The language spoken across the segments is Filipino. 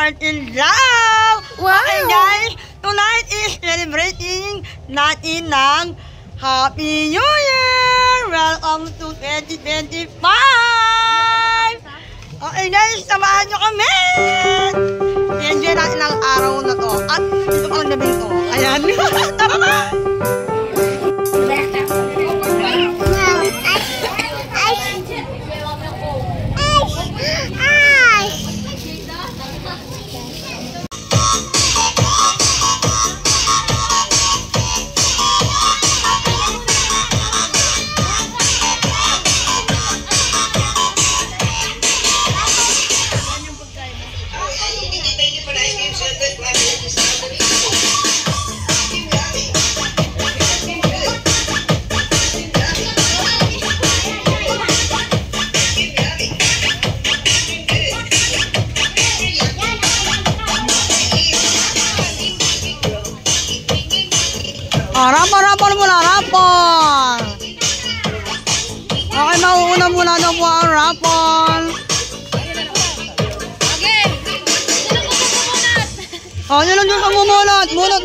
heart in love! Wow! Okay guys, tonight is celebrating natin ng Happy New Year! Welcome to 2025! Okay guys, samahan nyo kami! I-enjoy natin ang araw na to at ito pang gabi to. Ayan! Tara na! Rapon muna, rapon! Okay, mauuna muna daw po ang rapon. Oh, yun lang yung pamumulot. Mulot.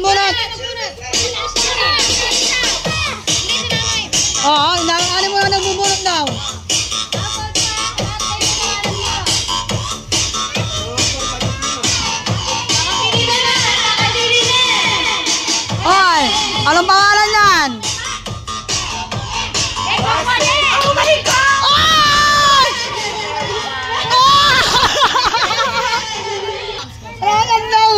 Oh, ano mo na nagbubulot daw? Hoy, anong pangalan yan? Oh my God! Oh! Ragan daw!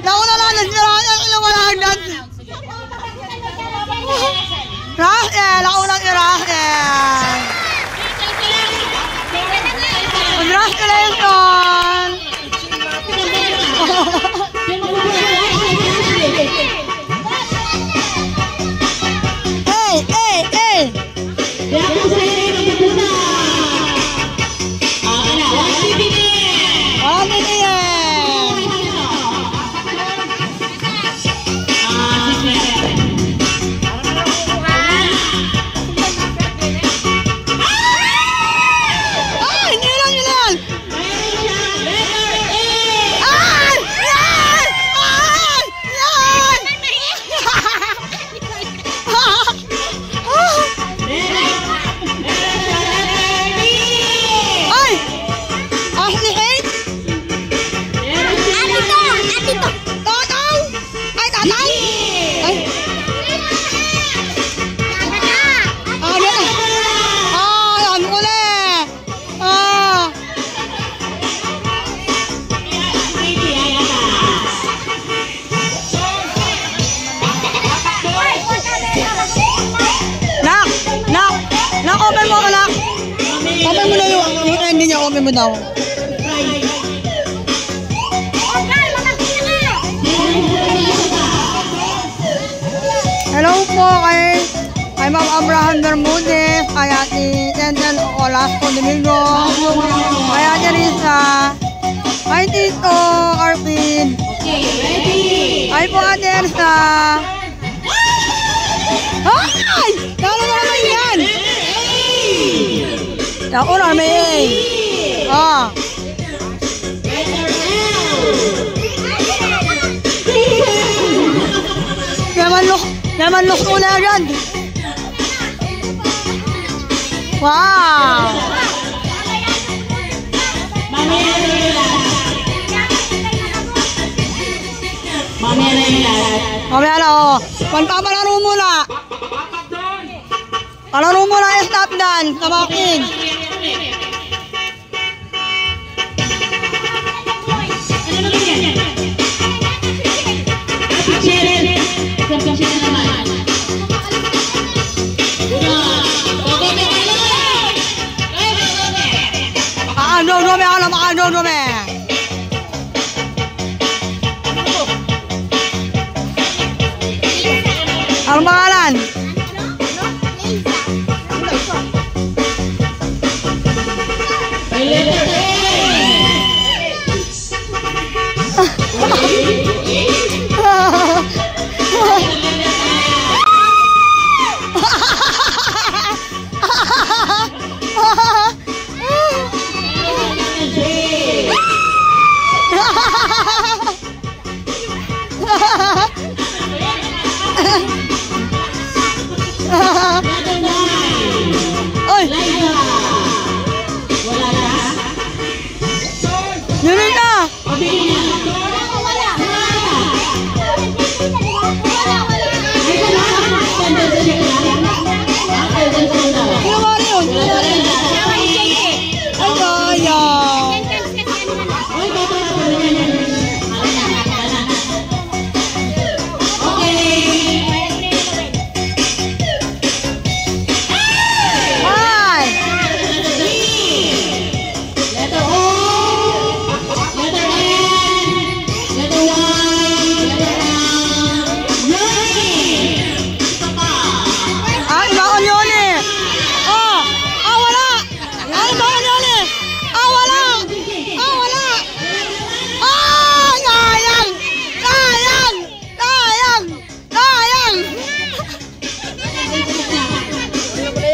Nauna lang, nagsirahan yung ilumalagdan. Rahel, nauna si Rahel. Congratulations! Hey! Open mo, anak. Open mo na yung ending niya. Open mo daw. Hello po kay Ma'am Abraham Bermudez, kay Ate Tenden Olasco Domingo, kay Ate Risa, kay Tito Arpin, kay po Ate Elsa. Ay! Talo na naman yan! Ako na may Naman look ko na agad. Wow! Mamaya na o. Palaro muna. Palaro muna yung stop dan. Tamakin. Dome. Anong pangalan?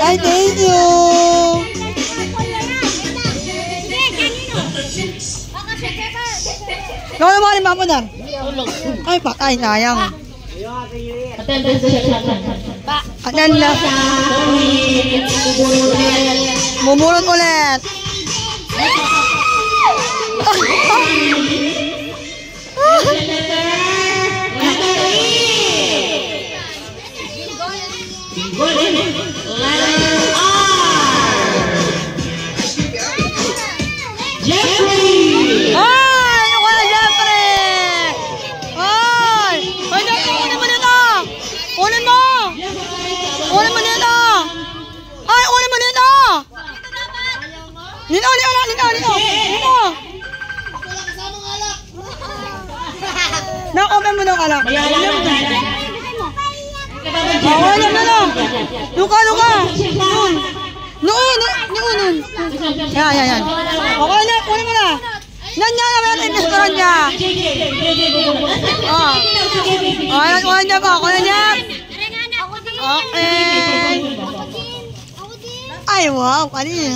Ay, thank you. Gawin mo ni Mama Dar. Ay, patay, sayang. Atan na. Bumulot ulit. Lino. Na-open mo daw alak. Luka. Noon. Yan. Okay na, kunin mo na. Yan, may restaurant niya. Ayan, kunin niya po. Okay. Ay, wow, kanina.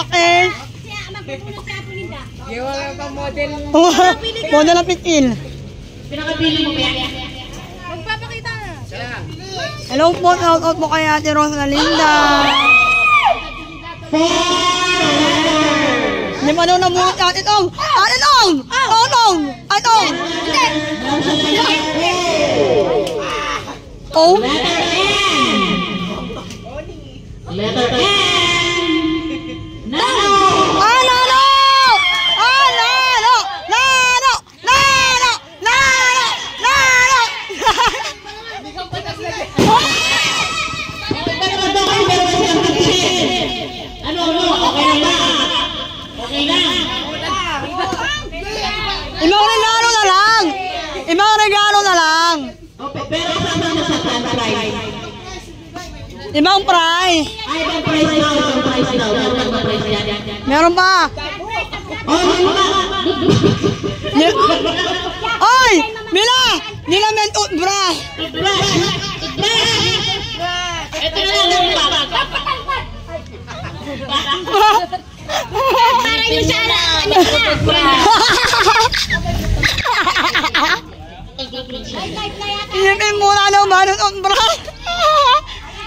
Okay. Wala pa model. Model ang pitil. Pinakabili mo ba? Magpapakita na. Hello po, shout out po kay Ate Rosalinda. Hindi pa daw namulot si Ate Tom. Ate Tom! Ate Tom! Oh? Letter N. Nano. Ibang regalo na lang. Pero sa price. Ibang price. Ay, ibang price daw. Ibang price yan. Meron pa. Oy! Nila men toothbrush. Ito na lang para yung sana. Iyipin muna naman ang toothbrush.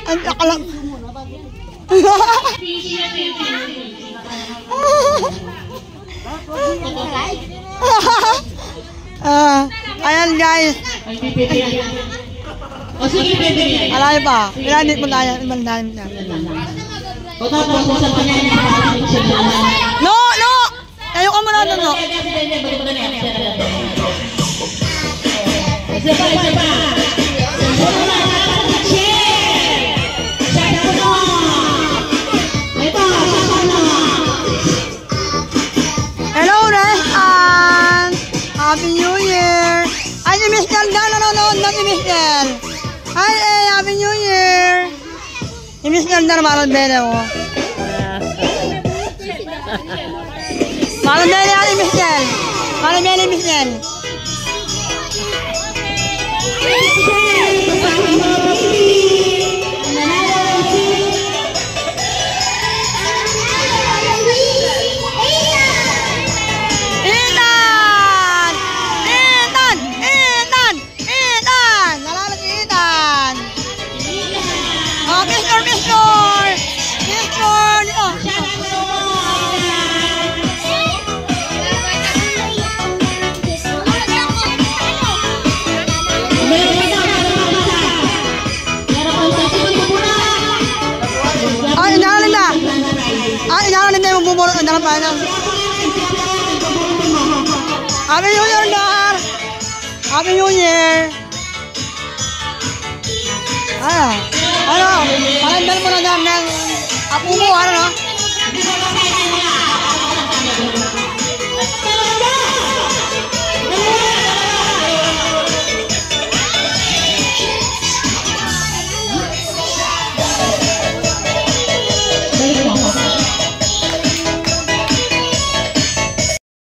Ang akalang. Ayan guys. O sige, pwede yan. Alay pa. Ilanit mo tayo. O tapos, sa panyayin No! Tayo ka muna doon, no? Isa pa. Hello, restaurant! Happy New Year! Ay, si Miss Nel na nanonood na si Miss Nel. Ay, Happy New Year! Si Miss Nel na naman bene mo. Malam bene ni Miss Nel. Malam bene Miss Nel. na lang tayo. Happy New Year, Dar! Happy New Year! Ano? Palandal mo na Dar ng apo mo, ano?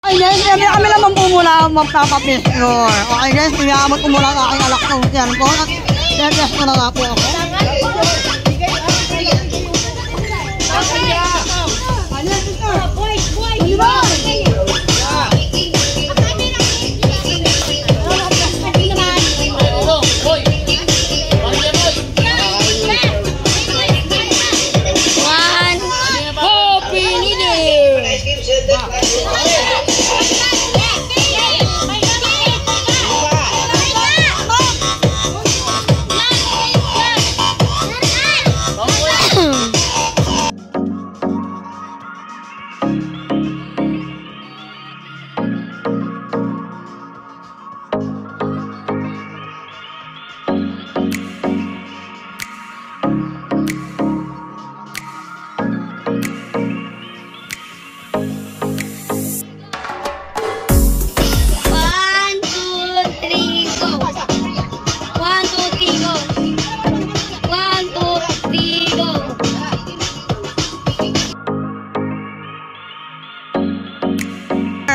Okay guys, kami naman po muna magpapapistro. Okay guys, iyamot ko muna ang aking alak ng cellphone at test ko na nga po ako.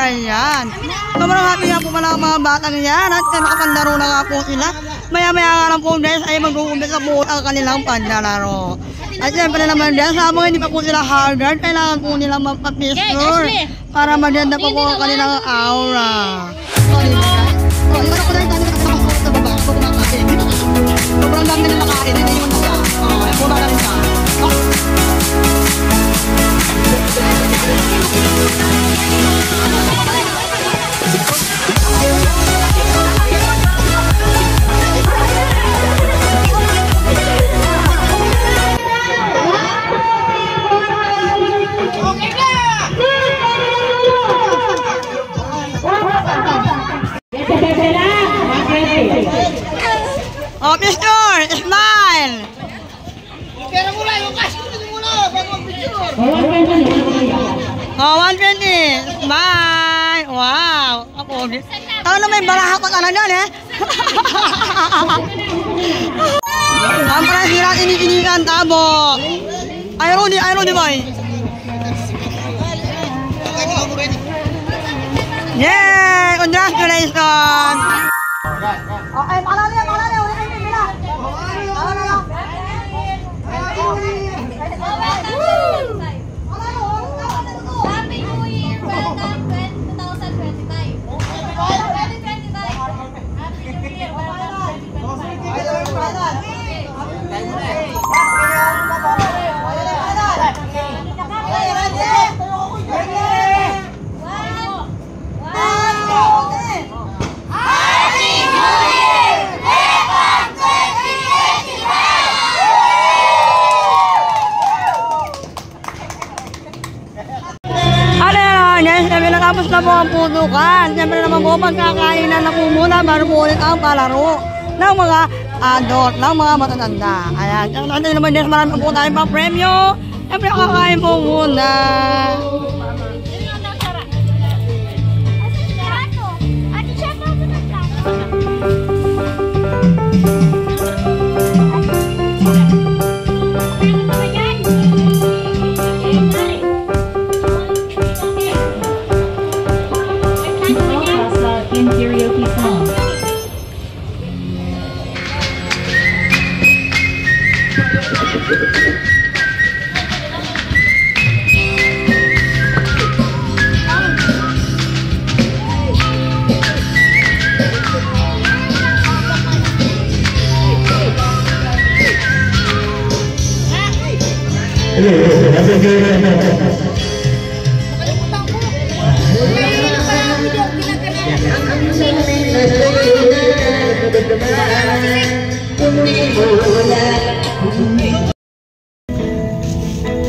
Ayan. Sobrang happy nga po pala ang mga batang yan at nakapandaro na nga po sila. Maya-maya nga lang po guys ay mag-uumpisa po ang kanilang pandalaro. At syempre naman guys, habang hindi pa po sila haggard, kailangan po nila magpa-pistol para maganda pa po ang kanilang aura. Sorry guys. Iwan ako dahil tayo nakasakot sa baba. Ako kumakain. Sobrang dami nila makain. Hindi yun na siya. Okay, pula na rin siya. Oh, pistol! Smile! Pera mula, yung cash mula, bago ang picture. Oh, 120! Smile! Wow! Ako, tao na may baraha pa talaga, eh? Ang parang hirap iniinigan, tabo! Ay, Rudy boy! Yay! Congratulations! Okay, pakalali. Happy New Year, welcome 2025. Happy New Year, Tapos na po ang putukan. Siyempre naman po pagkakainan na po muna bago po ulit ang palaro ng mga adult, ng mga matatanda. Ayan. Siyempre naman guys, marami po tayong pang premyo. Siyempre kakain po muna. Karaoke song.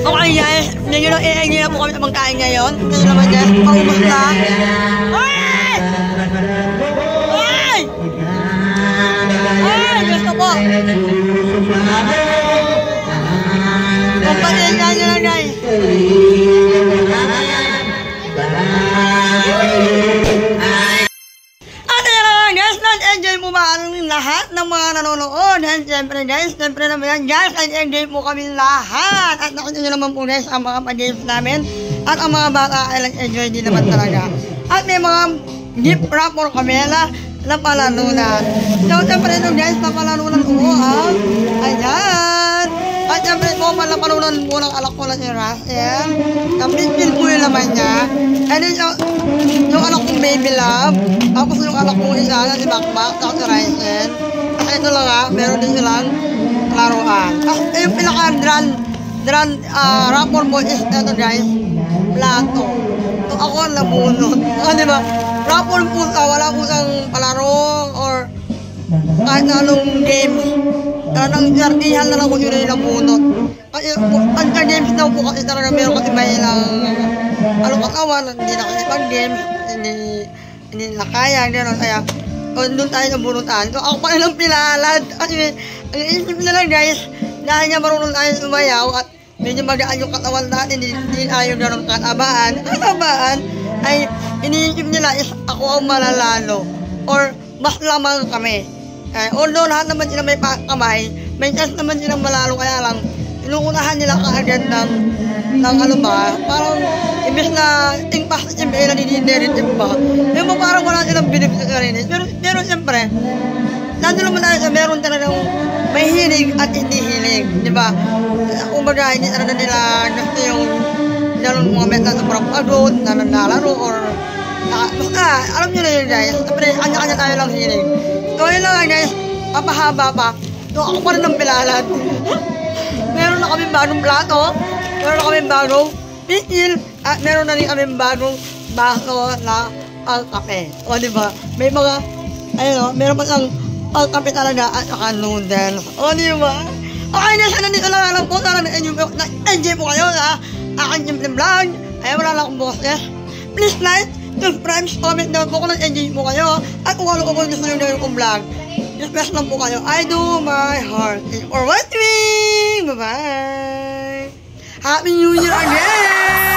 Okay guys, medyo nang iingin na po kami sa pagkain ngayon. Kasi naman guys, paubos na. Ay! Ay! Ay! Gusto po. Kapalihan nyo lang guys. At yun lang guys, nag-enjoy mo ba ang lahat ng mga nanonood? And siyempre guys, siyempre naman yan guys, nag-enjoy po kami lahat. At nakita nyo naman po guys ang mga pag-games namin. At ang mga bata ay nag-enjoy din naman talaga. At may mga gift wrap or kamela na palanunan. So siyempre ito guys, na palanunan ko ang ayan. At siyempre po, palanunan po ng alak ko na si Russell. Kapit-pil po yung laman niya. And then yung alak kong baby love. Tapos yung alak kong isa na si Bakbak, tapos si Ryzen. At ito lang ha, meron din silang laruan. Tapos yung pinaka-dran rapper mo is ito guys, plato. So ako ang nabunot. Diba? Rapper po ka, wala po siyang palaro or kahit na anong games. Talagang jardihan na lang kung yun yung nabunot. Kasi pagka-games daw po kasi talaga meron kasi may ilang katawan, hindi na kasi pag-games, hindi na kaya, gano'n. Kaya doon tayo nabunutan. So ako pa lang pilalad. Kasi ang isip na lang guys, dahil nga marunong tayo sumayaw at medyo magaan yung katawan natin, hindi tayo gano'ng katabaan. Katabaan ay iniisip nila is ako ang malalalo or mas lamang kami. Although lahat naman sila may kamay, may chance naman silang malalo, kaya lang inuunahan nila kaagad ng ano ba, parang imbes na tingpas na na ninidirit ba, yung mo parang wala silang bilib sa sarili. Pero siyempre, nandun naman tayo sa meron talagang may hilig at hindi hilig, di ba? Kumbaga, hindi talaga nila gusto yung ganun mga meta sa propagod, na nalalaro or basta, alam nyo na yun guys, siyempre, kanya-kanya tayo lang hilig. So yun lang guys, papahaba pa. So ako pa rin ang pilalad. Meron na kaming bagong plato, meron na kaming bagong pitil, at meron na rin kaming bagong baso na pangkape. O diba? May mga, ayun o, meron pa siyang pangkape talaga at saka noodles. O diba? Okay na, sana dito lang alam po. Sana na-enjoy po kayo sa aking simple vlog. Ay wala lang akong boses. Please like, subscribe, comment down po kung nag-enjoy po kayo. At kung ano gusto nyo gawin kong vlog, just press lang po kayo. I do my heart is for watching. Bye-bye. Happy New Year again!